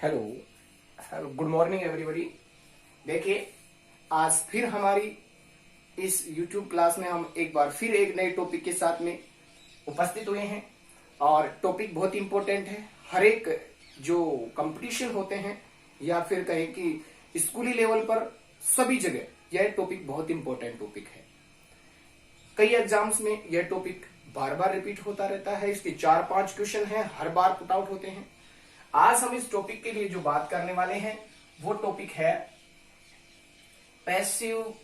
Hello hello, good morning everybody. देखिए, आज फिर हमारी इस YouTube क्लास में हम एक बार फिर एक नए टॉपिक के साथ में उपस्थित हुए हैं और टॉपिक बहुत इंपॉर्टेंट है। हर एक जो कंपटीशन होते हैं या फिर कहें कि स्कूली लेवल पर सभी जगह यह टॉपिक बहुत इंपॉर्टेंट टॉपिक है। कई एग्जाम्स में यह टॉपिक बार बार रिपीट होता रहता है। इसके 4-5 क्वेश्चन हैं, हर बार पुट आउट होते हैं। आज हम इस टॉपिक के लिए जो बात करने वाले हैं वो टॉपिक है पैसिव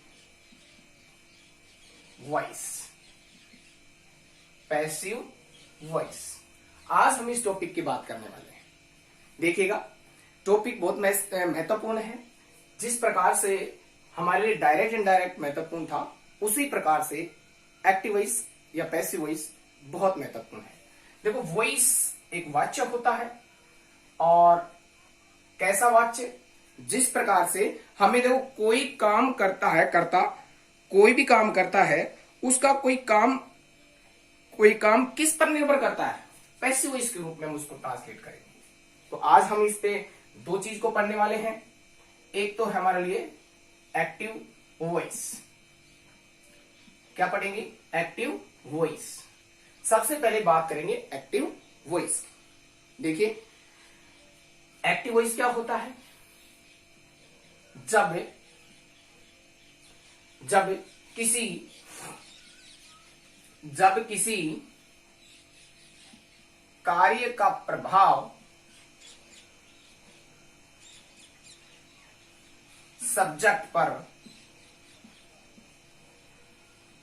वॉइस। पैसिव वॉइस, आज हम इस टॉपिक की बात करने वाले हैं। देखिएगा, टॉपिक बहुत महत्वपूर्ण है। जिस प्रकार से हमारे लिए डायरेक्ट इनडायरेक्ट महत्वपूर्ण था, उसी प्रकार से एक्टिव वॉइस या पैसिव वॉइस बहुत महत्वपूर्ण है। देखो, वॉइस एक वाच्य होता है और कैसा वाच्य, जिस प्रकार से हमें देखो कोई काम करता है, कोई भी काम करता है, उसका कोई काम किस पर निर्भर करता है, पैसिव वॉइस के रूप में हम उसको ट्रांसलेट करेंगे। तो आज हम इस पे दो चीज को पढ़ने वाले हैं। एक तो है हमारे लिए एक्टिव वॉइस। क्या पढ़ेंगे? Active voice. सबसे पहले बात करेंगे एक्टिव वॉइस। देखिए, एक्टिव वॉइस क्या होता है? जब किसी कार्य का प्रभाव सब्जेक्ट पर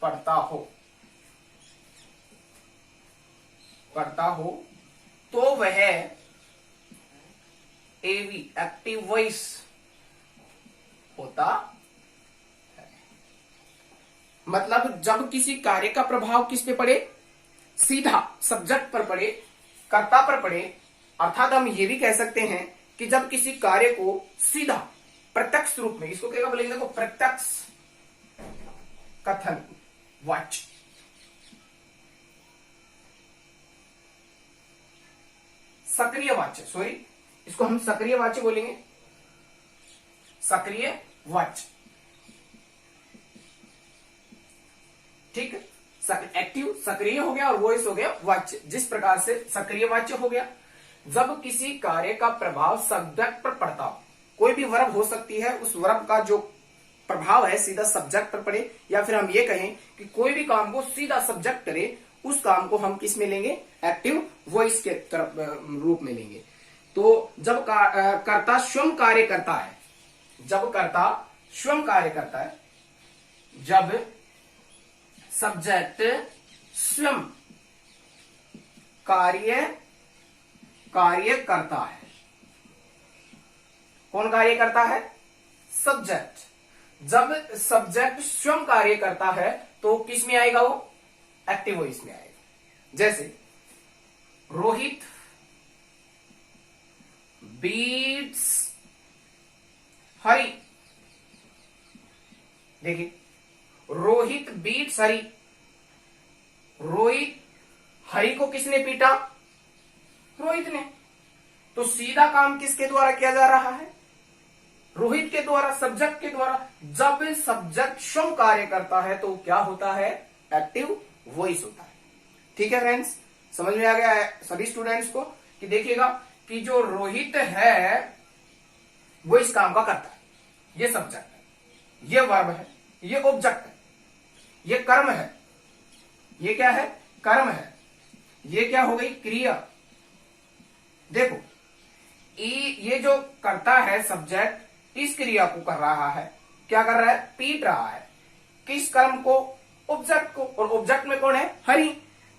पड़ता हो तो वह एवी एक्टिव वॉइस होता है। मतलब जब किसी कार्य का प्रभाव किस पे पड़े, सीधा सब्जेक्ट पर पड़े, कर्ता पर पड़े, अर्थात हम ये भी कह सकते हैं कि जब किसी कार्य को सीधा प्रत्यक्ष रूप में, इसको क्या बोलेंगे? देखो, प्रत्यक्ष कथन वाच्य, सक्रिय वाच्य, सॉरी, इसको हम सक्रिय वाच्य बोलेंगे। सक्रिय वाच्य, ठीक। एक्टिव सक्रिय हो गया और वॉइस हो गया वाच्य। जिस प्रकार से सक्रिय वाच्य हो गया जब किसी कार्य का प्रभाव सब्जेक्ट पर पड़ता हो। कोई भी वर्ब हो सकती है, उस वर्ब का जो प्रभाव है सीधा सब्जेक्ट पर पड़े, या फिर हम ये कहें कि कोई भी काम को सीधा सब्जेक्ट करे, उस काम को हम किस में लेंगे? एक्टिव वॉइस के तरफ रूप में लेंगे। तो जब कर्ता स्वयं कार्य करता है, जब सब्जेक्ट स्वयं कार्य करता है। कौन कार्य करता है? सब्जेक्ट। जब सब्जेक्ट स्वयं कार्य करता है तो किस में आएगा? वो एक्टिव वॉइस में आएगा। जैसे रोहित बीट्स हरी। देखिए, रोहित बीट्स हरी। रोहित, हरी को किसने पीटा? रोहित ने। तो सीधा काम किसके द्वारा किया जा रहा है? रोहित के द्वारा, सब्जेक्ट के द्वारा। जब सब्जेक्ट स्वयं कार्य करता है तो क्या होता है? एक्टिव वॉइस होता है। ठीक है फ्रेंड्स, समझ में आ गया है सभी स्टूडेंट्स को कि देखिएगा कि जो रोहित है वो इस काम का करता है, ये सब्जेक्ट है, ये वर्ब है, ये ऑब्जेक्ट है, ये कर्म है। ये क्या है? कर्म है। ये क्या हो गई? क्रिया। देखो, ये जो करता है सब्जेक्ट, इस क्रिया को कर रहा है, क्या कर रहा है? पीट रहा है। किस कर्म को? ऑब्जेक्ट को। और ऑब्जेक्ट में कौन है? हरि।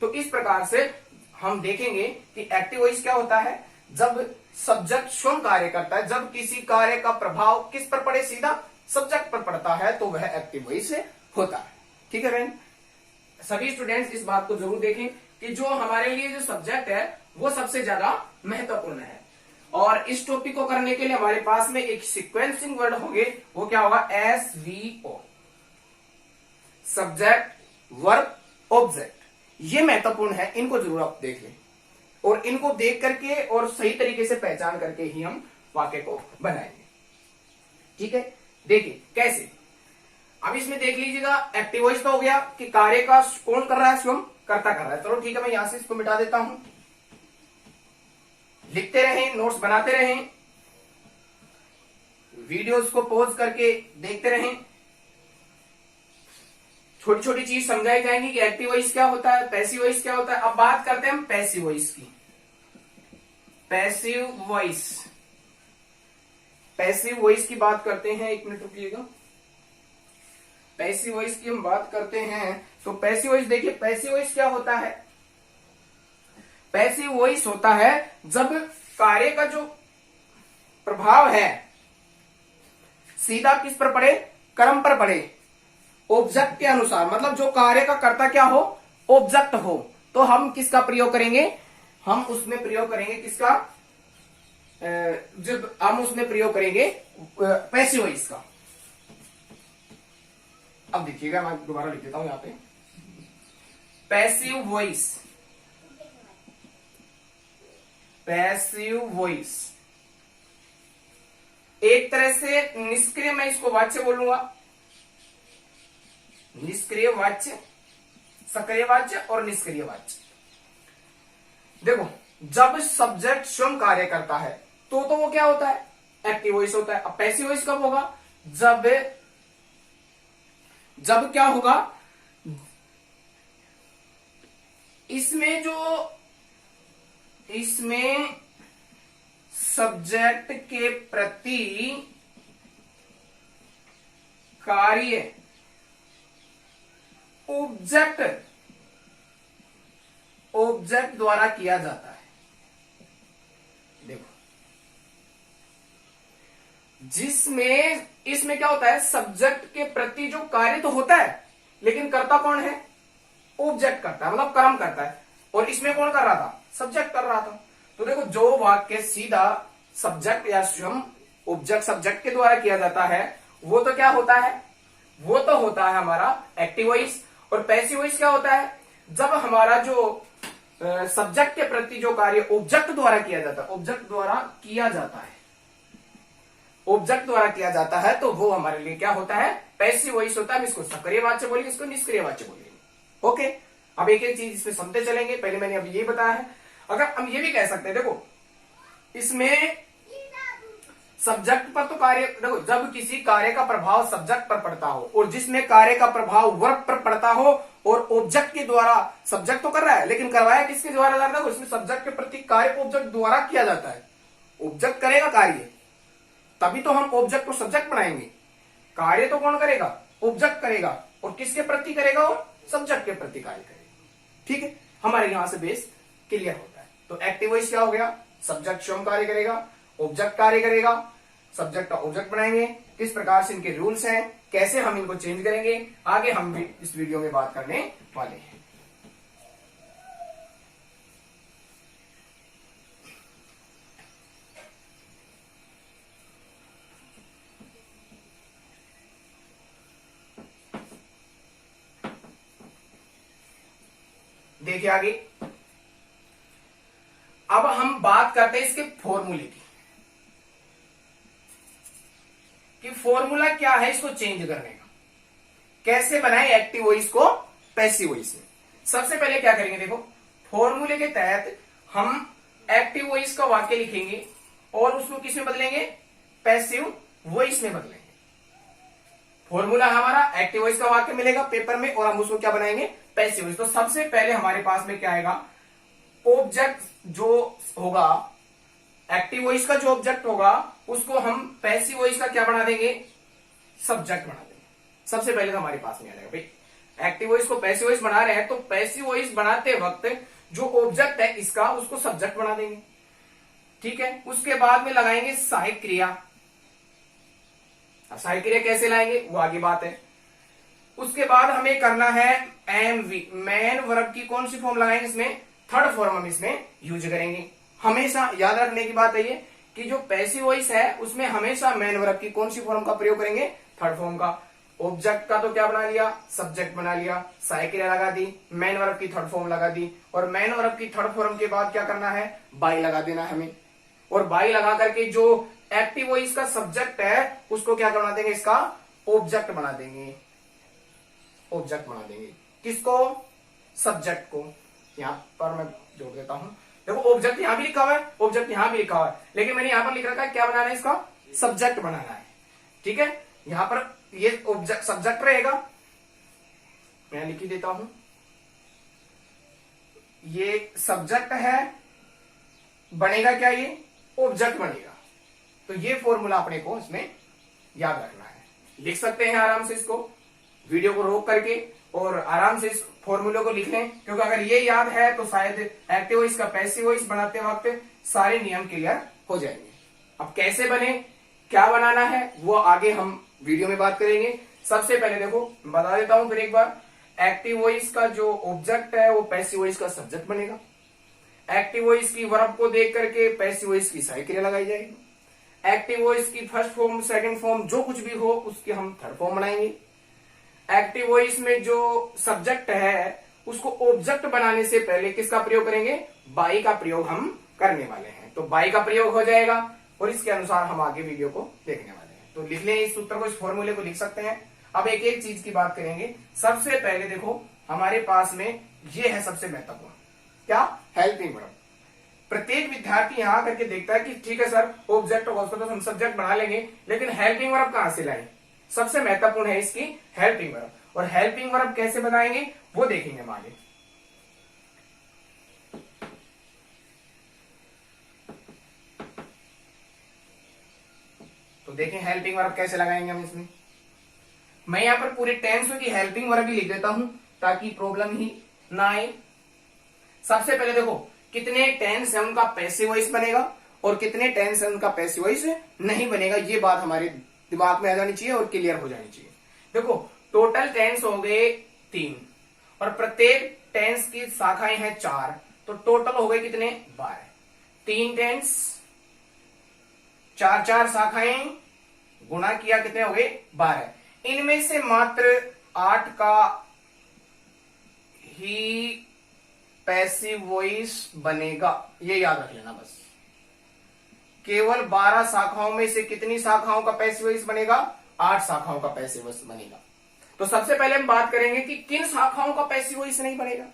तो इस प्रकार से हम देखेंगे कि एक्टिव वॉइस क्या होता है? जब सब्जेक्ट स्वयं कार्य करता है, जब किसी कार्य का प्रभाव किस पर पड़े? सीधा सब्जेक्ट पर पड़ता है, तो वह एक्टिव वॉइस होता है। ठीक है फ्रेंड, सभी स्टूडेंट्स इस बात को जरूर देखें कि जो हमारे लिए जो सब्जेक्ट है वो सबसे ज्यादा महत्वपूर्ण है। और इस टॉपिक को करने के लिए हमारे पास में एक सीक्वेंसिंग वर्ड होंगे। वो क्या होगा? SVO, subject verb object. ये महत्वपूर्ण है, इनको जरूर आप देख लें। और इनको देख करके और सही तरीके से पहचान करके ही हम वाक्य को बनाएंगे। ठीक है, देखिए कैसे। अब इसमें देख लीजिएगा, एक्टिव वॉइस तो हो गया कि कार्य का कौन कर रहा है, स्वयं कर्ता कर रहा है। चलो ठीक है, मैं यहां से इसको मिटा देता हूं। लिखते रहें, नोट्स बनाते रहें, वीडियोस को पॉज करके देखते रहें। छोटी छोटी चीज समझाई जाएंगी कि एक्टिव वॉइस क्या होता है, पैसिव वॉइस क्या होता है। अब बात करते हैं हम पैसिव वॉइस की। पैसिव वॉइस, पैसिव वॉइस की बात करते हैं। एक मिनट रुकिएगा। पैसिव वॉइस की हम बात करते हैं तो पैसिव वॉइस देखिए, पैसिव वॉइस क्या होता है। पैसिव वॉइस होता है जब कार्य का जो प्रभाव है सीधा किस पर पड़े, कर्म पर पड़े, ऑब्जेक्ट के अनुसार। मतलब जो कार्य का कर्ता क्या हो, ऑब्जेक्ट हो, तो हम किसका प्रयोग करेंगे, हम उसमें प्रयोग करेंगे किसका, जब हम उसमें प्रयोग करेंगे पैसिव वॉइस का। अब देखिएगा, मैं दोबारा लिख देता हूं यहां पे। पैसिव वॉइस, पैसिव वॉइस एक तरह से निष्क्रिय, मैं इसको वाच्य बोलूंगा, निष्क्रिय वाच्य, सक्रिय वाच्य और निष्क्रिय वाच्य। देखो, जब सब्जेक्ट स्वयं कार्य करता है तो वो क्या होता है, एक्टिव वॉइस होता है। अब पैसिव वॉइस कब होगा, जब क्या होगा, इसमें सब्जेक्ट के प्रति कार्य ऑब्जेक्ट द्वारा किया जाता है। देखो, इसमें क्या होता है, सब्जेक्ट के प्रति जो कार्य तो होता है, लेकिन करता कौन है, ऑब्जेक्ट करता है, मतलब कर्म करता है। और इसमें कौन कर रहा था, सब्जेक्ट कर रहा था। तो देखो, जो वाक्य सीधा सब्जेक्ट या स्वयं ऑब्जेक्ट सब्जेक्ट के द्वारा किया जाता है वो तो क्या होता है, वो तो होता है हमारा एक्टिव वॉइस। और पैसिव वॉइस क्या होता है, जब हमारा जो सब्जेक्ट के प्रति जो कार्य ऑब्जेक्ट द्वारा किया जाता है, ऑब्जेक्ट द्वारा किया जाता है, तो वो हमारे लिए क्या होता है, पैसिव वॉइस होता है। हम इसको सक्रिय वाच्य बोलेंगे, इसको निष्क्रिय वाच्य बोलेंगे। ओके, अब एक एक चीज इसमें समझते चलेंगे। पहले मैंने अभी ये बताया है। अगर हम ये भी कह सकते हैं, देखो इसमें सब्जेक्ट पर तो कार्य, देखो जब किसी कार्य का प्रभाव सब्जेक्ट पर पड़ता हो और जिसमें कार्य का प्रभाव वर्ब पर पड़ता हो और ऑब्जेक्ट के द्वारा, सब्जेक्ट तो कर रहा है लेकिन करवाया किसके द्वारा जाता है, उसमें सब्जेक्ट के प्रति कार्य ऑब्जेक्ट द्वारा किया जाता है। ऑब्जेक्ट करेगा कार्य, तभी तो हम ऑब्जेक्ट को सब्जेक्ट बनाएंगे। कार्य तो कौन करेगा, ऑब्जेक्ट करेगा, और किसके प्रति करेगा, वो सब्जेक्ट के प्रति कार्य करेगा। ठीक है, हमारे यहां से बेस क्लियर होता है। तो एक्टिव वॉइस क्या हो गया, सब्जेक्ट स्वयं कार्य करेगा, ऑब्जेक्ट कार्य करेगा, सब्जेक्ट का ऑब्जेक्ट बनाएंगे। किस प्रकार से इनके रूल्स हैं, कैसे हम इनको चेंज करेंगे, आगे हम भी इस वीडियो में बात करने वाले हैं। देखिए आगे, अब हम बात करते हैं इसके फॉर्मूले की, कि फॉर्मूला क्या है इसको चेंज करने का, कैसे बनाए एक्टिव वॉइस को पैसिव वॉइस में। सबसे पहले क्या करेंगे, देखो फॉर्मूले के तहत हम एक्टिव वॉइस का वाक्य लिखेंगे और उसको किस में बदलेंगे, पैसिव वॉइस में बदलेंगे। फॉर्मूला हमारा एक्टिव वॉइस का वाक्य मिलेगा पेपर में और हम उसको क्या बनाएंगे, पैसिव वॉइस। तो सबसे पहले हमारे पास में क्या आएगा, ऑब्जेक्ट जो होगा, एक्टिव वॉइस का जो ऑब्जेक्ट होगा उसको हम पैसिव वॉइस का क्या बना देंगे, सब्जेक्ट बना देंगे। सबसे पहले तो हमारे पास में आ जाएगा भाई, एक्टिव वॉइस को पैसिव वॉइस बना रहे हैं तो पैसिव वॉइस बनाते वक्त जो ऑब्जेक्ट है इसका, उसको सब्जेक्ट बना देंगे। ठीक है, उसके बाद में लगाएंगे सहायक क्रिया। अब सहायक क्रिया कैसे लाएंगे वो आगे बात है। उसके बाद हमें करना है एमवी, मैन वर्ब की कौन सी फॉर्म लगाएंगे, इसमें थर्ड फॉर्म हम इसमें यूज करेंगे। हमेशा याद रखने की बात है ये कि जो पैसिव वॉइस है उसमें हमेशा मैन वर्ब की कौन सी फॉर्म का प्रयोग करेंगे, थर्ड फॉर्म का। ऑब्जेक्ट का तो क्या बना लिया, सब्जेक्ट बना लिया, सहायक क्रिया लगा दी, मैन वर्ब की थर्ड फॉर्म लगा दी, और मैन वर्ब की थर्ड फॉर्म के बाद क्या करना है, बाई लगा देना हमें। और बाई लगा करके जो एक्टिव वॉइस का सब्जेक्ट है उसको क्या बना देंगे, इसका ऑब्जेक्ट बना देंगे, ऑब्जेक्ट बना देंगे। किसको, सब्जेक्ट को। यहां पर मैं जोड़ देता हूं, देखो ऑब्जेक्ट यहां भी लिखा हुआ है, ऑब्जेक्ट यहां भी लिखा हुआ है, लेकिन मैंने यहां पर लिख रखा है क्या बनाना है, इसका सब्जेक्ट बनाना है। ठीक है, यहां पर ये ऑब्जेक्ट सब्जेक्ट रहेगा, मैं लिख ही देता हूं, ये सब्जेक्ट है, बनेगा क्या, ये ऑब्जेक्ट बनेगा। तो ये फॉर्मूला अपने को इसमें याद रखना है। लिख सकते हैं आराम से इसको, वीडियो को रोक करके और आराम से इस फॉर्मूले को लिख लें, क्योंकि अगर ये याद है तो शायद एक्टिव वॉइस का पैसिव वॉइस बनाते वक्त सारे नियम क्लियर हो जाएंगे। अब कैसे बने, क्या बनाना है, वो आगे हम वीडियो में बात करेंगे। सबसे पहले देखो बता देता हूं फिर एक बार, एक्टिव वॉइस का जो ऑब्जेक्ट है वो पैसिव वॉइस का सब्जेक्ट बनेगा। एक्टिव वॉइस की वर्ब को देख करके पैसिव वॉइस की सहायक क्रिया लगाई जाएगी। एक्टिव वॉइस की फर्स्ट फॉर्म, सेकंड फॉर्म जो कुछ भी हो उसकी हम थर्ड फॉर्म बनाएंगे। एक्टिव वॉइस में जो सब्जेक्ट है उसको ऑब्जेक्ट बनाने से पहले किसका प्रयोग करेंगे, बाई का प्रयोग हम करने वाले हैं। तो बाई का प्रयोग हो जाएगा और इसके अनुसार हम आगे वीडियो को देखने वाले हैं। तो लिख लें इस सूत्र को, इस फॉर्मूले को लिख सकते हैं। अब एक एक चीज की बात करेंगे। सबसे पहले देखो हमारे पास में ये है सबसे महत्वपूर्ण, क्या, हेल्पिंग वर्ब। प्रत्येक विद्यार्थी यहां करके देखता है कि ठीक है सर ऑब्जेक्ट और तो हम सब्जेक्ट बना लेंगे, लेकिन हेल्पिंग वर्ब कहां से लाएं। सबसे महत्वपूर्ण है इसकी हेल्पिंग वर्ब, और हेल्पिंग वर्ब कैसे बनाएंगे वो देखेंगे हम आगे। तो देखें हेल्पिंग वर्ब कैसे लगाएंगे हम इसमें। मैं यहां पर पूरे टेंसों की हेल्पिंग वर्ब ही लिख देता हूं ताकि प्रॉब्लम ही ना आए। सबसे पहले देखो कितने टेंस है उनका पैसिव वॉइस बनेगा और कितने टेंस है उनका पैसिव वॉइस नहीं बनेगा, ये बात हमारे दिमाग में आ जानी चाहिए और क्लियर हो जानी चाहिए। देखो टोटल टेंस हो गए 3 और प्रत्येक टेंस की शाखाएं हैं 4, तो टोटल हो गए कितने, 12। 3 टेंस 4 शाखाएं गुणा किया कितने हो गए, 12। इनमें से मात्र 8 का ही पैसिव वॉइस बनेगा, ये याद रख लेना बस। केवल 12 शाखाओं में से कितनी शाखाओं का पैसिव वॉइस बनेगा, 8 शाखाओं का पैसिव वॉइस बनेगा। तो सबसे पहले हम बात करेंगे कि किन शाखाओं का पैसिव वॉइस नहीं बनेगा।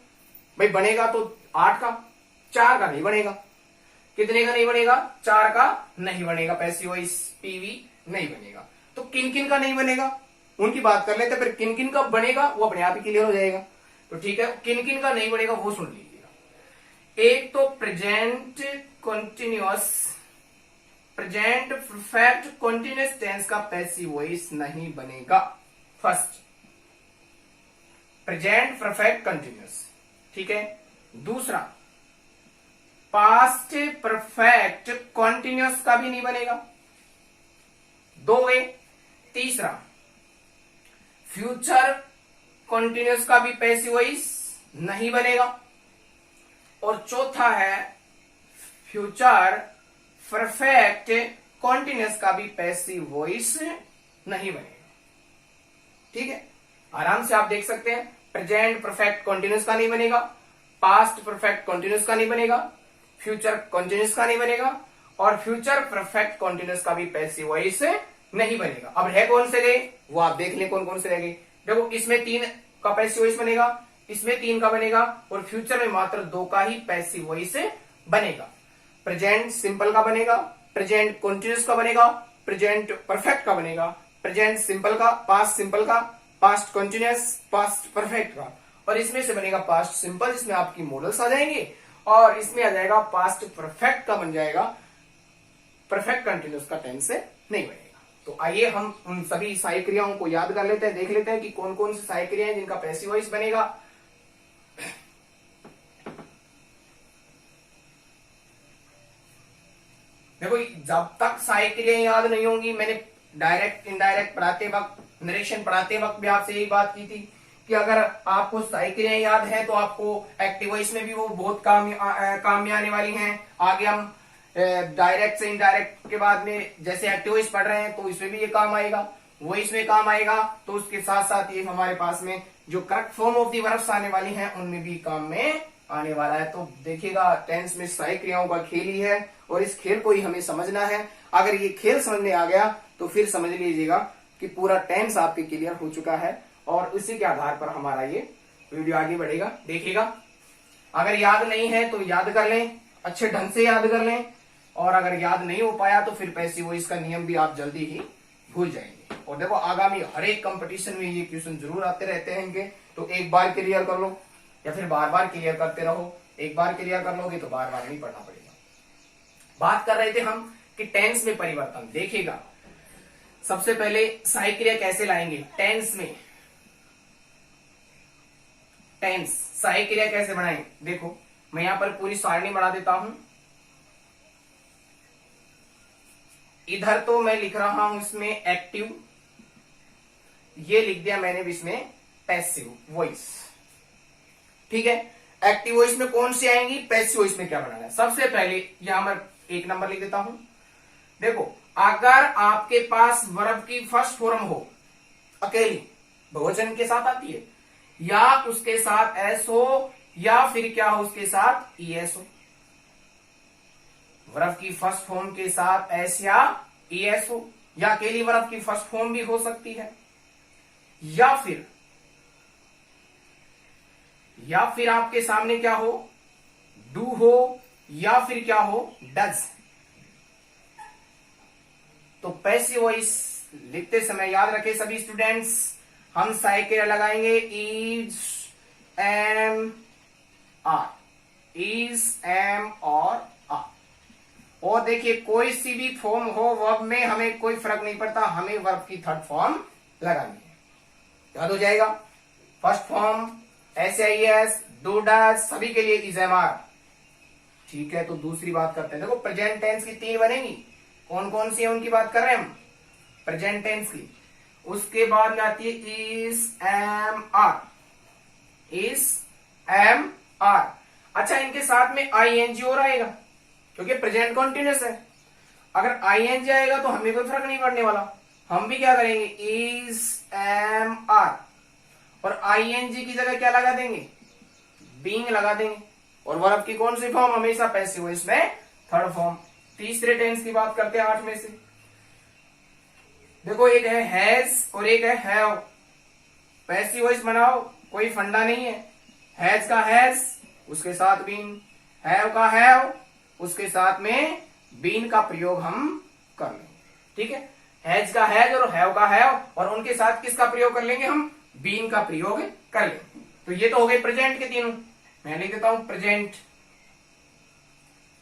भाई बनेगा तो 8 का, 4 का नहीं बनेगा। कितने का नहीं बनेगा, 4 का नहीं बनेगा, पैसिव वॉइस पीवी नहीं बनेगा। तो किन किन का नहीं बनेगा उनकी बात कर लेते, फिर किन किन का बनेगा वो अपने आप ही क्लियर हो जाएगा। तो ठीक है, किन किन का नहीं बनेगा वो सुन लीजिएगा। एक तो present continuous, present perfect continuous tense का पैसिव वॉइस नहीं बनेगा। फर्स्ट प्रेजेंट परफेक्ट कंटिन्यूअस, ठीक है। दूसरा पास्ट परफेक्ट कॉन्टिन्यूअस का भी नहीं बनेगा, 2 है। तीसरा फ्यूचर कॉन्टिन्यूअस का भी पैसिव वॉइस नहीं बनेगा। और चौथा है फ्यूचर परफेक्ट कॉन्टिन्यूअस का भी पैसिव वॉइस नहीं बनेगा। ठीक है, आराम से आप देख सकते हैं, प्रेजेंट परफेक्ट कॉन्टिन्यूअस का नहीं बनेगा, पास्ट परफेक्ट कॉन्टिन्यूअस का नहीं बनेगा, फ्यूचर कॉन्टिन्यूअस का नहीं बनेगा और फ्यूचर परफेक्ट कॉन्टिन्यूअस का भी पैसिव वॉइस नहीं बनेगा। अब है कौन से गए वो आप देख लें, कौन कौन से रह गए। देखो इसमें 3 का पैसिव वॉइस बनेगा, इसमें 3 का बनेगा और फ्यूचर में मात्र 2 का ही पैसिव वॉइस बनेगा। प्रेजेंट सिंपल का बनेगा, प्रेजेंट कॉन्टिन्यूअस का बनेगा, प्रेजेंट परफेक्ट का बनेगा, प्रेजेंट सिंपल का, पास्ट सिंपल का, पास्ट कॉन्टिन्यूअस, पास्ट परफेक्ट का, और इसमें से बनेगा पास्ट सिंपल जिसमें आपकी मॉडल्स आ जाएंगे, और इसमें आ जाएगा पास्ट परफेक्ट का बन जाएगा, परफेक्ट कंटिन्यूअस का टेंस से नहीं बनेगा। तो आइए हम उन सभी सहायक क्रियाओं को याद कर लेते हैं, देख लेते हैं कि कौन कौन सी सहायक क्रियाएं जिनका पैसिव वॉइस बनेगा। देखो जब तक सहायक क्रियाएं याद नहीं होंगी, मैंने डायरेक्ट इनडायरेक्ट पढ़ाते वक्त, नरेशन पढ़ाते वक्त भी आपसे यही बात की थी कि अगर आपको सहायक क्रियाएं याद है तो आपको एक्टिव वॉइस में भी वो बहुत काम में आने वाली हैं। आगे हम डायरेक्ट से इनडायरेक्ट के बाद में जैसे एक्टिव वॉइस पढ़ रहे हैं तो इसमें भी ये काम आएगा, वॉइस में काम आएगा, तो उसके साथ साथ ये हमारे पास में जो correct form of the verbs आने वाली हैं उनमें भी काम में आने वाला है। तो देखिएगा टेंस में सहायक क्रियाओं का खेल ही है और इस खेल को ही हमें समझना है। अगर ये खेल समझ में आ गया तो फिर समझ लीजिएगा कि पूरा टेंस आपके क्लियर हो चुका है और उसी के आधार पर हमारा ये वीडियो आगे बढ़ेगा। देखिएगा, अगर याद नहीं है तो याद कर लें, अच्छे ढंग से याद कर लें, और अगर याद नहीं हो पाया तो फिर पैसिव वॉइस का नियम भी आप जल्दी ही भूल जाएंगे। और देखो आगामी हर एक कंपटीशन में ये क्वेश्चन जरूर आते रहते हैं इनके, तो एक बार क्लियर कर लो या फिर बार बार क्लियर करते रहो। एक बार क्लियर कर लोगे तो बार बार नहीं पढ़ना पड़ेगा। बात कर रहे थे हम कि टेंस में परिवर्तन। देखिएगा, सबसे पहले सहायक क्रिया कैसे लाएंगे टेंस में, टेंस सहायक क्रिया कैसे बनाएंगे। देखो मैं यहां पर पूरी सारणी बना देता हूं। इधर तो मैं लिख रहा हूं इसमें एक्टिव, ये लिख दिया मैंने भी इसमें पैसिव वॉइस। ठीक है, एक्टिव वॉइस में कौन सी आएंगी, पैसिव वॉइस में क्या बनाना है। सबसे पहले यहां मैं एक नंबर लिख देता हूं। देखो अगर आपके पास वर्ब की फर्स्ट फॉर्म हो, अकेली बहुवचन के साथ आती है, या उसके साथ एस हो, या फिर क्या हो उसके साथ ईएस हो। वर्ब की फर्स्ट फॉर्म के साथ एस या ईएस हो, या अकेली वर्ब की फर्स्ट फॉर्म भी हो सकती है, या फिर आपके सामने क्या हो, डू हो, या फिर क्या हो, डज। तो पैसिव वॉइस लिखते समय याद रखें सभी स्टूडेंट्स, हम सहायक क्रिया लगाएंगे is, am, are, is, am और आर। और देखिए कोई सी भी फॉर्म हो वर्ब में हमें कोई फर्क नहीं पड़ता, हमें वर्ब की थर्ड फॉर्म लगानी है। याद हो जाएगा, first form S I S, do does, सभी के लिए इज, एम, आर। ठीक है, तो दूसरी बात करते हैं। देखो प्रेजेंट टेंस की 3 बनेंगी, कौन कौन सी है उनकी बात कर रहे हैं हम, प्रेजेंट टेंस की। उसके बाद में आती है is, am, are, is, am, are. अच्छा, इनके साथ में आईएनजी और आएगा क्योंकि प्रेजेंट कॉन्टिन्यूस है। अगर आईएनजी आएगा तो हमें कोई फर्क नहीं पड़ने वाला, हम भी क्या करेंगे इज, एम, आर, और आईएनजी की जगह क्या लगा देंगे, बीइंग लगा देंगे। और वर्ब की कौन सी फॉर्म, हमेशा पैसिव वॉइस में थर्ड फॉर्म। तीसरे टेंस की बात करते हैं 8 में से। देखो एक है हैज और एक है हैव। पैसिव वॉइस बनाओ, कोई फंडा नहीं है। हैज का हैज, उसके साथ बीन, हैव का हैव, उसके साथ में बीन का प्रयोग हम कर लेंगे। ठीक है, हैज का हैज और हैव का हैव, और उनके साथ किसका प्रयोग कर लेंगे हम, बीन का प्रयोग कर लेंगे। तो ये तो हो गए प्रेजेंट के तीनों। मैं लिख देता हूं प्रेजेंट,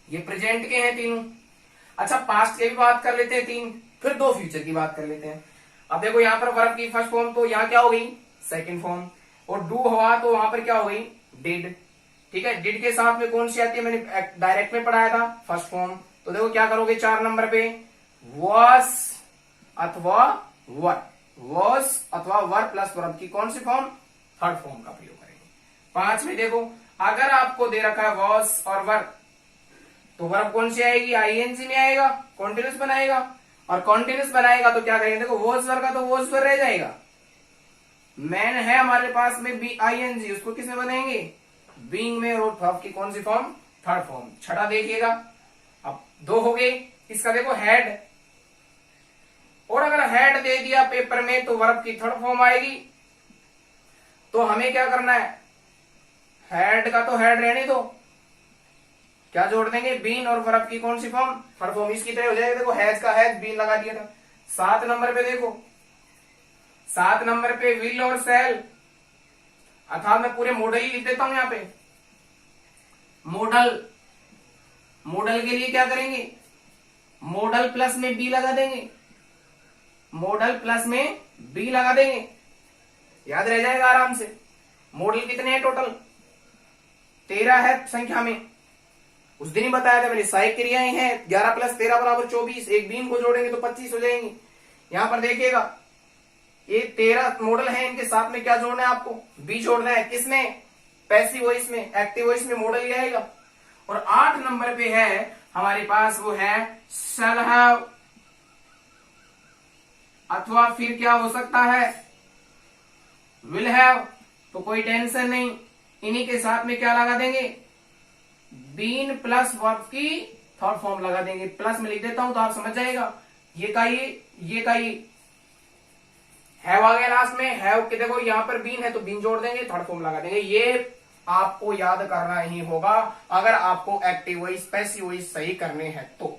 ये प्रेजेंट के हैं तीनों। अच्छा, पास्ट की भी बात कर लेते हैं 3, फिर 2 फ्यूचर की बात कर लेते हैं। अब देखो यहां पर वर्ब की फर्स्ट फॉर्म तो यहां क्या हो गई, सेकंड फॉर्म, और डू हुआ तो वहां पर क्या हो गई, डिड। ठीक है, डिड के साथ में कौन सी आती है, मैंने डायरेक्ट में पढ़ाया था, फर्स्ट फॉर्म। तो देखो क्या करोगे 4 नंबर पे, वॉस अथवा वर, वॉस अथवा वर प्लस वर्ब की कौन सी फॉर्म, थर्ड फॉर्म का प्रयोग करेंगे। 5 में देखो अगर आपको दे रखा है वॉस और वर, तो वर्ब कौन सी आएगी, आईएनजी में आएगा, कॉन्टिन्यूस बनाएगा। और कॉन्टिन्यूस बनाएगा तो क्या करेंगे, देखो वॉस वर का तो वॉस वर रह जाएगा। मैन है हमारे पास में बी आईएनजी, उसको किस में बनाएंगे, बीइंग में, और वर्ब की कौन सी फॉर्म, थर्ड फॉर्म। छठा देखिएगा, अब 2 हो गए। इसका देखो हेड, और अगर हेड दे दिया पेपर में तो वर्ब की थर्ड फॉर्म आएगी। तो हमें क्या करना है, हेड का तो हेड रहने दो, क्या जोड़ देंगे, बीन, और वर्ब की कौन सी फॉर्म, थर्ड फॉर्म। इसकी तरह हो जाएगा, देखो हैज का हैज, बीन लगा दिया था। 7 नंबर पे देखो, 7 नंबर पे विल और सेल, अर्थात मैं पूरे मॉडल ही लिख देता हूं यहां पे। मॉडल, मॉडल के लिए क्या करेंगे, मॉडल प्लस में बी लगा देंगे, मॉडल प्लस में बी लगा देंगे, याद रह जाएगा आराम से। मॉडल कितने हैं टोटल, 13 है संख्या में। उस दिन ही बताया था मैंने, सहायक क्रियाएं हैं 11 प्लस 13 बराबर 24। एक बीन को जोड़ेंगे तो 25 हो जाएंगी। यहां पर देखिएगा ये 13 मॉडल है, इनके साथ में क्या जोड़ना है आपको, बी जोड़ना है। किसमें, पैसिव वॉइस में, एक्टिव वॉइस में मॉडल ही आएगा। और 8 नंबर पे है हमारे पास, वो है शैल हैव, अथवा फिर क्या हो सकता है, विल हैव। तो कोई टेंशन नहीं, इन्हीं के साथ में क्या लगा देंगे, बीन प्लस वर्ब की थर्ड फॉर्म लगा देंगे। प्लस में लिख देता हूं तो आप समझ जाएगा। ये का ये हैव आ गया लास्ट में, हैव के देखो यहां पर बीन है तो बीन जोड़ देंगे, थर्ड फॉर्म लगा देंगे। ये आपको याद करना ही होगा अगर आपको एक्टिव वॉइस पैसिव वॉइस सही करने हैं तो।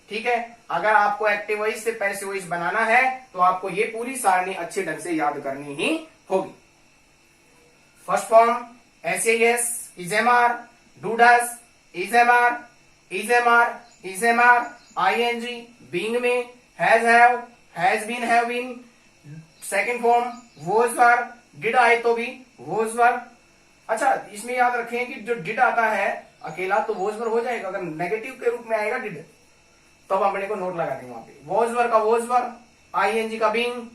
ठीक है, अगर आपको एक्टिव वॉइस से पैसिव वॉइस बनाना है तो आपको ये पूरी सारणी अच्छे ढंग से याद करनी ही होगी। फर्स्ट फॉर्म एसएएस, is am are, do does, is am are, is am are, is am are, ING, being में has have, has been, have been. Second form was were, did आए तो भी वॉज वर। अच्छा, इसमें याद रखें कि जो डिड आता है अकेला तो वॉज वर हो जाएगा, अगर नेगेटिव के रूप में आएगा डिड तो अब अपने को नोट लगा देंगे वहां पे। वॉज वर का वॉज वर, आईएनजी का बीइंग,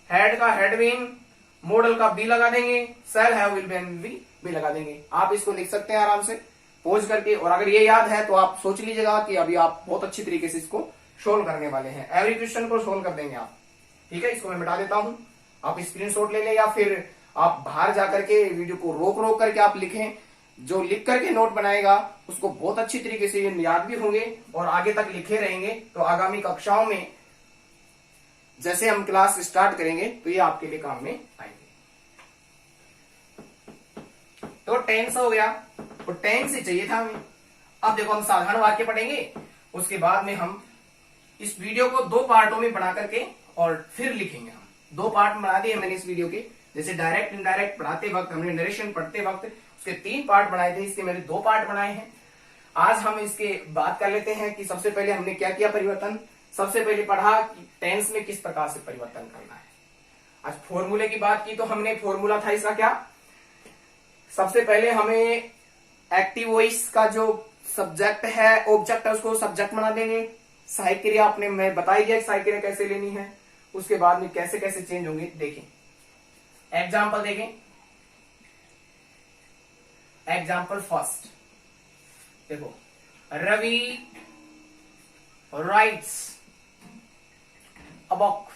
हैड का हैड बीन, मॉडल का बी लगा देंगे, शैल हैव विल बी लगा देंगे। आप इसको लिख सकते हैं आराम से पोज करके, और अगर ये याद है तो आप सोच लीजिएगा कि अभी आप बहुत अच्छी तरीके से इसको सोल्व करने वाले हैं। एवरी क्वेश्चन को सोल्व कर देंगे आप। ठीक है, इसको मैं मिटा देता हूं, आप स्क्रीनशॉट ले लें या फिर आप बाहर जाकर के वीडियो को रोक रोक करके आप लिखें। जो लिख करके नोट बनाएगा उसको बहुत अच्छी तरीके से याद भी होंगे और आगे तक लिखे रहेंगे, तो आगामी कक्षाओं में जैसे हम क्लास स्टार्ट करेंगे तो ये आपके लिए काम में आएंगे। तो टेंस हो गया, तो टेंस ही चाहिए था हमें। अब देखो हम साधारण वाक्य पढ़ेंगे, उसके बाद में हम इस वीडियो को दो पार्टों में बना करके और फिर लिखेंगे। हम दो पार्ट बना दिए मैंने इस वीडियो के, जैसे डायरेक्ट इनडायरेक्ट पढ़ाते वक्त हमने नरेशन पढ़ते वक्त उसके 3 पार्ट बनाए थे, इसके मैंने 2 पार्ट बनाए हैं। आज हम इसके बात कर लेते हैं कि सबसे पहले हमने क्या किया परिवर्तन। सबसे पहले पढ़ा कि टेंस में किस प्रकार से परिवर्तन करना है। आज फॉर्मूले की बात की तो हमने फॉर्मूला था इसका क्या, सबसे पहले हमें एक्टिव वॉइस का जो सब्जेक्ट है ऑब्जेक्ट है उसको सब्जेक्ट बना देंगे। सहायक क्रिया आपने मैं बताई दिया सहायक क्रिया कैसे लेनी है, उसके बाद में कैसे कैसे चेंज होंगे देखें। एग्जाम्पल देखें, एग्जाम्पल फर्स्ट देखो, रवि राइट्स अ बुक,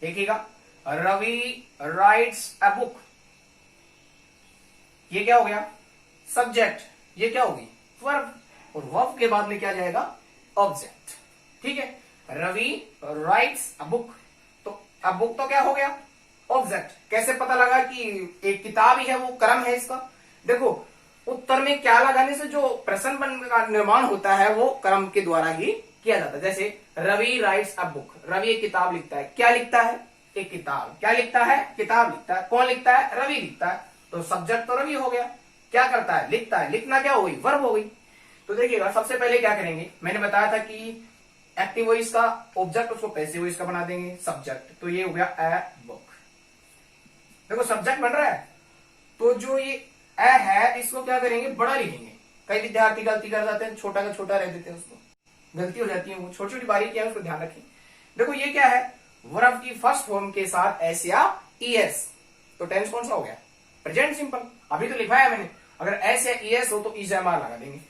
देखिएगा रवि राइट्स अ बुक, ये क्या हो गया सब्जेक्ट, ये क्या होगी वर्ब, और वर्ब के बाद में क्या जाएगा ऑब्जेक्ट। ठीक है, रवि राइट्स अ बुक, तो अ बुक तो क्या हो गया ऑब्जेक्ट। कैसे पता लगा कि एक किताब ही है, वो क्रम है इसका। देखो उत्तर में क्या लगाने से जो प्रश्न का निर्माण होता है वो क्रम के द्वारा ही किया जाता है। जैसे Ravi writes a book, Ravi एक किताब लिखता है, क्या लिखता है एक किताब, क्या लिखता है किताब लिखता है, कौन लिखता है रवि लिखता है, तो सब्जेक्ट तो रवि हो गया, क्या करता है लिखता है, लिखना क्या हो गई वर्ब हो गई। तो देखिएगा सबसे पहले क्या करेंगे, मैंने बताया था कि एक्टिव वॉइस का ऑब्जेक्ट उसको पैसिव वॉइस का बना देंगे सब्जेक्ट, तो ये हो गया अ बुक। देखो सब्जेक्ट बन रहा है तो जो ये अ है इसको क्या करेंगे बड़ा लिखेंगे। कई विद्यार्थी गलती कर जाते हैं, छोटा का छोटा रह देते हैं, उसको गलती हो जाती है, वो छोटी छोटी बारीकियां उसको ध्यान रखें। देखो ये क्या है वर्ब की फर्स्ट फॉर्म के साथ एस या ईएस, तो टेंस कौन सा हो गया प्रेजेंट सिंपल, अभी तो लिखवाया मैंने। अगर एस या ईएस हो तो इज एम आर लगा देंगे।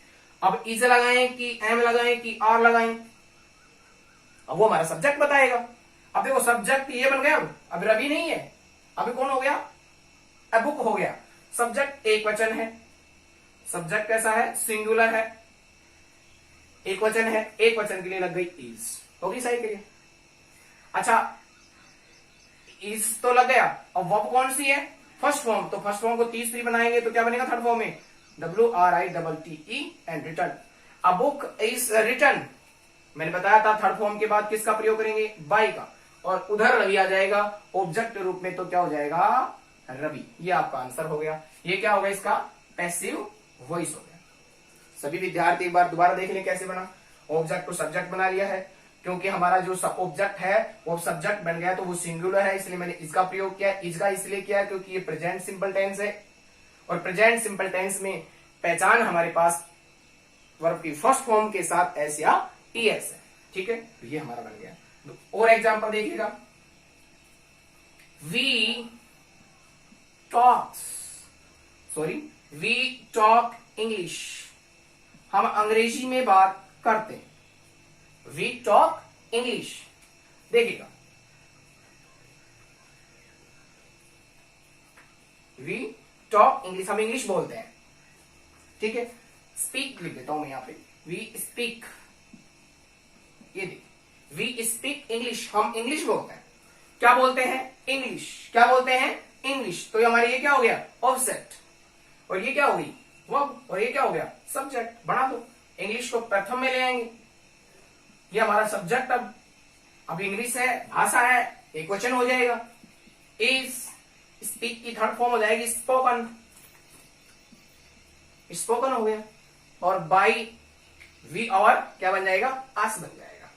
अब इज लगाएं कि एम लगाएं कि आर लगाएं, अब वो हमारा सब्जेक्ट बताएगा। अब देखो सब्जेक्ट ये बन गया, अब रवि नहीं है, अभी कौन हो गया अ बुक हो गया। सब्जेक्ट एक वचन है, सब्जेक्ट कैसा है सिंगुलर है, एक वचन है, एक वचन के लिए लग गई इज, होगी सही क्रिया। अच्छा इज तो लग गया, अब वर्ब कौन सी है फर्स्ट फॉर्म, तो फर्स्ट फॉर्म को तीसरी बनाएंगे तो क्या बनेगा थर्ड फॉर्म में WRITTE and return. A book is return, मैंने बताया था थर्ड फॉर्म के बाद किसका प्रयोग करेंगे बाई का, और उधर रवि आ जाएगा ऑब्जेक्ट रूप में, तो क्या हो जाएगा रवि। ये आपका आंसर हो गया। ये क्या होगा इसका पैसिव वॉइस हो गया। सभी विद्यार्थी एक बार दोबारा देख लें कैसे बना। ऑब्जेक्ट को सब्जेक्ट बना लिया है, क्योंकि हमारा जो ऑब्जेक्ट है वो सब्जेक्ट बन गया तो वो सिंगुलर है, इसलिए मैंने इसका प्रयोग किया। इसका इसलिए किया क्योंकि ये प्रेजेंट सिंपल टेंस है, और प्रेजेंट सिंपल टेंस में पहचान हमारे पास वर्ब की फर्स्ट फॉर्म के साथ एस या ईएस है। ठीक है, तो ये हमारा बन गया। और एग्जांपल देखिएगा, वी टॉक इंग्लिश, हम अंग्रेजी में बात करते हैं। वी टॉक इंग्लिश, देखिएगा वी टॉक इंग्लिश, हम इंग्लिश बोलते हैं, ठीक है। स्पीक लिख देता हूं मैं यहाँ पे, वी स्पीक, ये देखिए वी स्पीक इंग्लिश, हम इंग्लिश बोलते हैं। क्या बोलते हैं? इंग्लिश। क्या बोलते हैं? इंग्लिश। तो हमारे ये क्या हो गया? ऑब्जेक्ट, और ये क्या हो गई? वर्ब, और ये क्या हो गया? सब्जेक्ट। बना दो, इंग्लिश को प्रथम में ले आएंगे, ये हमारा सब्जेक्ट अब इंग्लिश है, भाषा है, एक वचन हो जाएगा। इज, स्पीक की थर्ड फॉर्म हो जाएगी स्पोकन, स्पोकन हो गया। और बाई, वी और क्या बन जाएगा? आस बन जाएगा,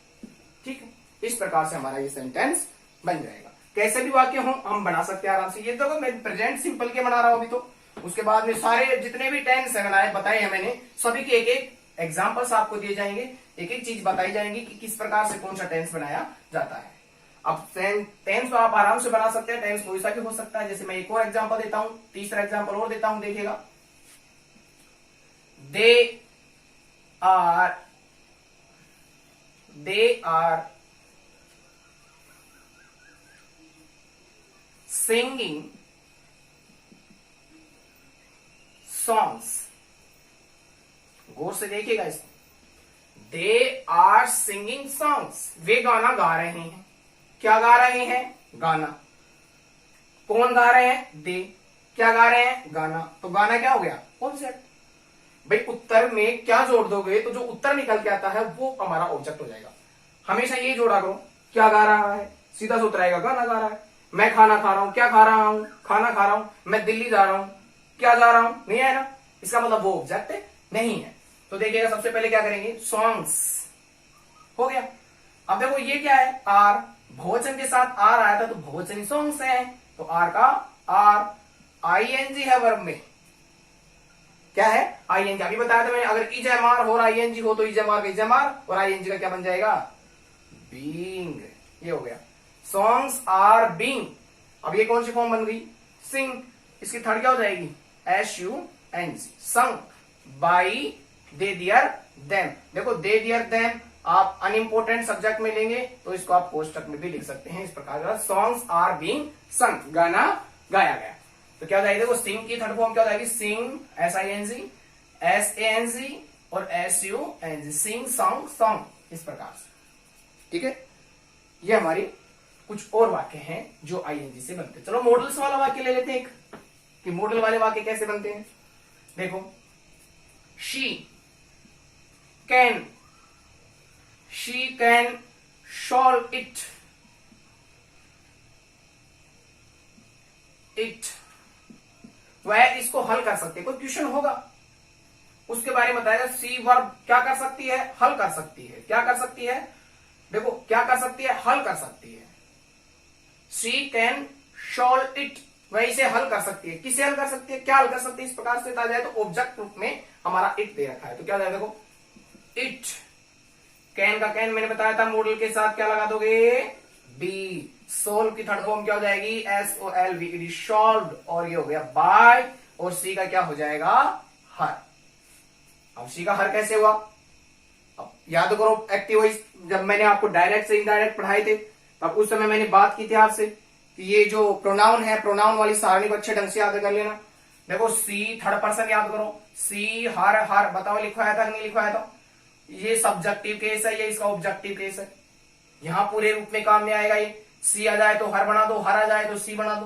ठीक है। इस प्रकार से हमारा ये सेंटेंस बन जाएगा। कैसे भी वाक्य हो हम बना सकते हैं आराम से। ये देखो मैं प्रेजेंट सिंपल के बना रहा हूं अभी, तो उसके बाद में सारे जितने भी टेंस है बनाए बताए हैं मैंने, सभी के एक एक एग्जाम्पल्स आपको दिए जाएंगे, एक एक चीज बताई जाएंगी कि किस प्रकार से कौन सा टेंस बनाया जाता है। अब टेंस तो आप आराम से बना सकते हैं, टेंस कोई सा भी हो सकता है। जैसे मैं एक और एग्जांपल देता हूं, तीसरा एग्जांपल और देता हूं, देखिएगा। दे आर सिंगिंग सॉन्ग्स, गौर से देखिएगा इसको। दे आर सिंगिंग सॉन्ग्स, वे गाना गा रहे हैं। क्या गा रहे हैं? गाना। कौन गा रहे हैं? दे। क्या गा रहे हैं? गाना। तो गाना क्या हो गया? ऑब्जेक्ट। भाई उत्तर में क्या जोड़ दोगे तो जो उत्तर निकल के आता है वो हमारा ऑब्जेक्ट हो जाएगा। हमेशा ये जोड़ा करो, क्या गा रहा है, सीधा सूत्र आएगा, गाना गा रहा है। मैं खाना खा रहा हूं, क्या खा रहा हूं? खाना खा रहा हूं। मैं दिल्ली जा रहा हूं, क्या जा रहा हूं? नहीं है ना, इसका मतलब वो ऑब्जेक्ट नहीं है। तो देखिएगा सबसे पहले क्या करेंगे? सॉन्ग्स हो गया। अब देखो ये क्या है? आर, बहुवचन के साथ आर आया था तो बहुवचनी सॉन्ग्स है, तो आर का आर, आईएनजी है वर्ब में। क्या है? आईएनजी। अभी बताया था मैंने, अगर इजमार हो आईएनजी हो तो इजमार का इजमार, और आईएनजी का क्या बन जाएगा? बीइंग। ये हो गया, सॉन्ग्स आर बीइंग। अब ये कौन सी फॉर्म बन गई? सिंग। इसकी थर्ड क्या हो जाएगी? SUNG, संग बाई दे दियर देम। देखो दे दियर देम आप अनइम्पोर्टेंट सब्जेक्ट में लेंगे तो इसको आप कोष्टक में भी लिख सकते हैं। इस प्रकार का सॉन्ग्स आर बीइंग संग, गाना गाया गया। तो क्या हो जाएगी? देखो सिंग की थर्ड फॉर्म क्या हो जाएगी? सिंग, SING, SANG और SUNG, सिंग, सॉन्ग, सॉन्ग। इस प्रकार से, ठीक है। ये हमारी कुछ और वाक्य हैं जो ING से बनते हैं। चलो मॉडल्स वाला वाक्य ले लेते हैं एक, कि मॉडल वाले वाक्य कैसे बनते हैं। देखो, शी कैन सॉल्व इट, वह इसको हल कर सकती है। कोई क्वेश्चन होगा उसके बारे में बताएगा। सी वर्ब क्या कर सकती है? हल कर सकती है। क्या कर सकती है? देखो क्या कर सकती है? हल कर सकती है। शी कैन सॉल्व इट, वह इसे हल कर सकती है। किसे हल कर सकती है? क्या हल कर सकती है? इस प्रकार से कहा जाए तो ऑब्जेक्ट रूप में हमारा इट दे रखा है, तो क्या जाएगा? देखो इट, कैन का कैन मैंने बताया था मॉडल के साथ क्या लगा दोगे? बी। सोल्व की थर्ड फॉर्म क्या हो जाएगी? SOLV, solved. और ये हो गया बाय, और सी का क्या हो जाएगा? हर। अब सी का हर कैसे हुआ? अब याद करो एक्टिव वॉइस, जब मैंने आपको डायरेक्ट से इनडायरेक्ट पढ़ाए थे तब उस समय मैंने बात की थी आपसे कि ये जो प्रोनाउन है, प्रोनाउन वाली सारणी को अच्छे ढंग से याद कर लेना। देखो सी थर्ड पर्सन याद करो, सी हर, हर बताओ लिखवाया था नहीं लिखवाया था? ये सब्जेक्टिव केस है, ये इसका ऑब्जेक्टिव केस है। यहां पूरे रूप में काम में आएगा ये। सी आ जाए तो हर बना दो, हर आ जाए तो सी बना दो।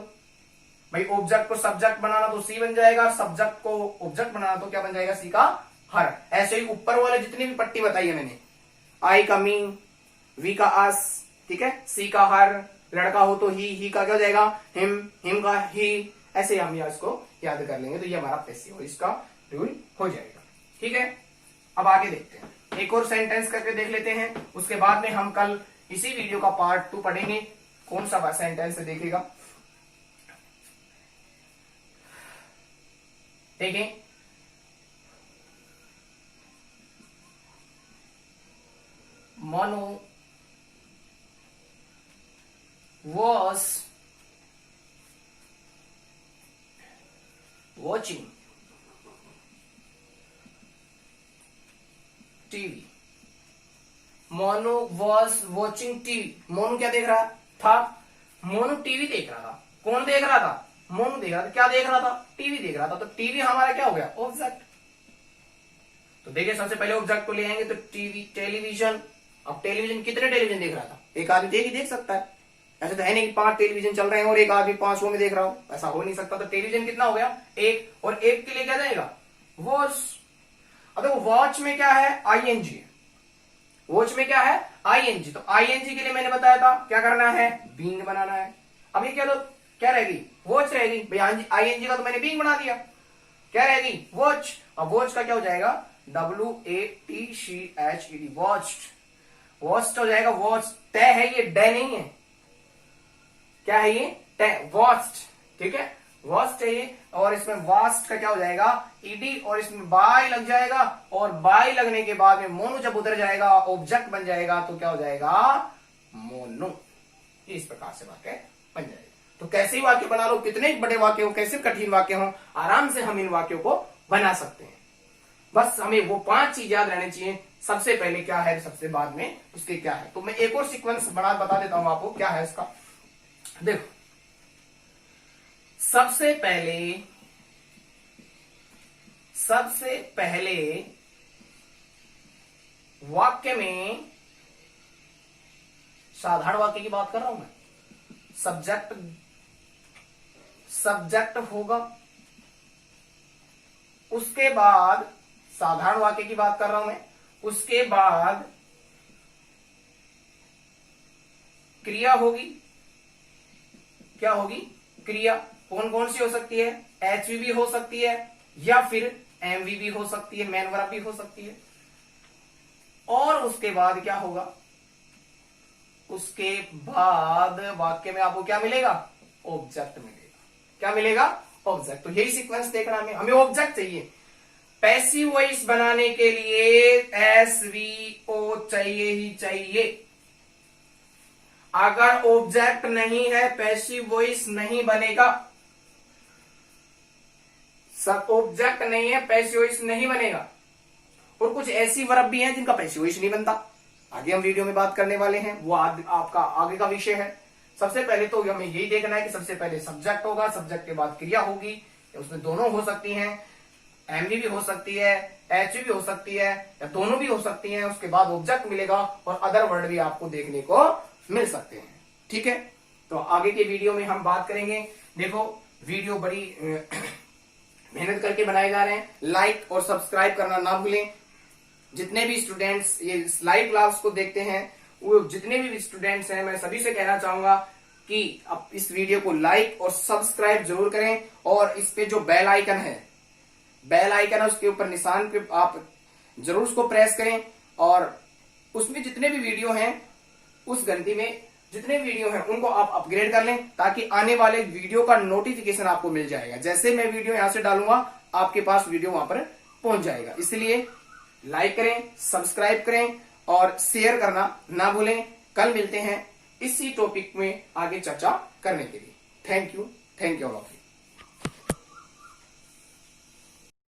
भाई ऑब्जेक्ट को सब्जेक्ट बनाना तो सी बन जाएगा, सब्जेक्ट को ऑब्जेक्ट बनाना तो क्या बन जाएगा? सी का हर। ऐसे ही ऊपर वाले जितनी भी पट्टी बताई है मैंने, आई का मी, वी का अस, ठीक है, सी का हर, लड़का हो तो ही का क्या हो जाएगा? हिम, हिम का ही। ऐसे हम इसको याद कर लेंगे तो ये हमारा पैसिव इसका रूल हो जाएगा, ठीक है। अब आगे देखते हैं, एक और सेंटेंस करके देख लेते हैं, उसके बाद में हम कल इसी वीडियो का पार्ट 2 पढ़ेंगे। कौन सा सेंटेंस देखिएगा, देखें। Manu was watching TV. Monu was watching TV. Monu क्या देख रहा था? मोनू टीवी देख रहा था। कौन देख रहा था? मोनू देख रहा था, क्या देख रहा था? टीवी देख रहा था। तो टीवी हमारा क्या हो गया? ऑब्जेक्ट। तो देखिए सबसे पहले ऑब्जेक्ट को ले आएंगे तो टीवी, टेलीविजन। अब टेलीविजन, कितने टेलीविजन देख रहा था? एक आदमी देख सकता है। ऐसे तो है नहीं कि 5 टेलीविजन चल रहे हैं और एक आदमी 5 में देख रहा हो, ऐसा हो नहीं सकता। तो टेलीविजन कितना हो गया? एक। और एक के लिए क्या जाएगा? वॉच। अब देखो वॉच में क्या है? आईएनजी है। वॉच में क्या है? आईएनजी। तो आईएनजी के लिए मैंने बताया था क्या करना है? बीइंग बनाना है। अब ये क्या रहेगी? वॉच रहेगी। भाई आईएनजी का तो मैंने बीइंग बना दिया। क्या रहेगी? वॉच। अब वॉच का क्या हो जाएगा? WATCHED, watched. वॉच्ड हो जाएगा। वॉच तय है, ये डे नहीं है। क्या है ये? तय। वॉच्ड। ठीक है, वॉच्ड है ये। और इसमें वास्ट का क्या हो जाएगा? ईडी। और इसमें बाय लग जाएगा। और बाय लगने के बाद में मोनू जब उधर जाएगा, ऑब्जेक्ट बन जाएगा, तो क्या हो जाएगा? मोनू। इस प्रकार से वाक्य बन जाएगा। तो कैसे ही वाक्य बना लो, कितने बड़े वाक्य हो, कैसे कठिन वाक्य हो, आराम से हम इन वाक्यों को बना सकते हैं। बस हमें वो 5 चीज याद रहनी चाहिए। सबसे पहले क्या है, सबसे बाद में उसके क्या है। तो मैं एक और सीक्वेंस बता देता हूं आपको क्या है इसका। देखो, सबसे पहले वाक्य में, साधारण वाक्य की बात कर रहा हूं मैं, सब्जेक्ट होगा। उसके बाद साधारण वाक्य की बात कर रहा हूं मैं, उसके बाद क्रिया होगी। क्या होगी? क्रिया। कौन कौन सी हो सकती है? HVB हो सकती है, या फिर MVB हो सकती है, मैन वर्ब भी हो सकती है। और उसके बाद क्या होगा? उसके बाद वाक्य में आपको क्या मिलेगा? ऑब्जेक्ट मिलेगा। क्या मिलेगा? ऑब्जेक्ट। तो यही सीक्वेंस देखना हमें ऑब्जेक्ट चाहिए। पैसिव वॉइस बनाने के लिए SVO चाहिए ही चाहिए। अगर ऑब्जेक्ट नहीं है, पैसिव वॉइस नहीं बनेगा। सब ऑब्जेक्ट नहीं है, पैसिव वॉइस नहीं बनेगा। और कुछ ऐसी वर्ब भी हैं जिनका पैसिव वॉइस नहीं बनता, आगे हम वीडियो में बात करने वाले हैं, वो आपका आगे का विषय है। सबसे पहले तो हमें यही देखना है कि सबसे पहले सब्जेक्ट होगा, सब्जेक्ट के बाद क्रिया होगी। उसमें दोनों हो सकती हैं, MV भी हो सकती है, HV भी हो सकती है, या दोनों भी हो सकती हैं। उसके बाद ऑब्जेक्ट मिलेगा और अदर वर्ड भी आपको देखने को मिल सकते हैं। ठीक है, तो आगे के वीडियो में हम बात करेंगे। देखो वीडियो बड़ी मेहनत करके बनाए जा रहे हैं। लाइक और सब्सक्राइब करना ना भूलें। जितने भी स्टूडेंट्स ये लाइव क्लास को देखते हैं, वो जितने भी स्टूडेंट्स हैं, मैं सभी से कहना चाहूंगा कि आप इस वीडियो को लाइक और सब्सक्राइब जरूर करें। और इस पे जो बेल आइकन है, उसके ऊपर निशान पे आप जरूर उसको प्रेस करें। और उसमें जितने भी वीडियो हैं, उस घंटी में जितने वीडियो हैं उनको आप अपग्रेड कर लें, ताकि आने वाले वीडियो का नोटिफिकेशन आपको मिल जाएगा। जैसे मैं वीडियो यहां से डालूंगा, आपके पास वीडियो वहां पर पहुंच जाएगा। इसलिए लाइक करें, सब्सक्राइब करें और शेयर करना ना भूलें। कल मिलते हैं इसी टॉपिक में आगे चर्चा करने के लिए। Thank you all of you.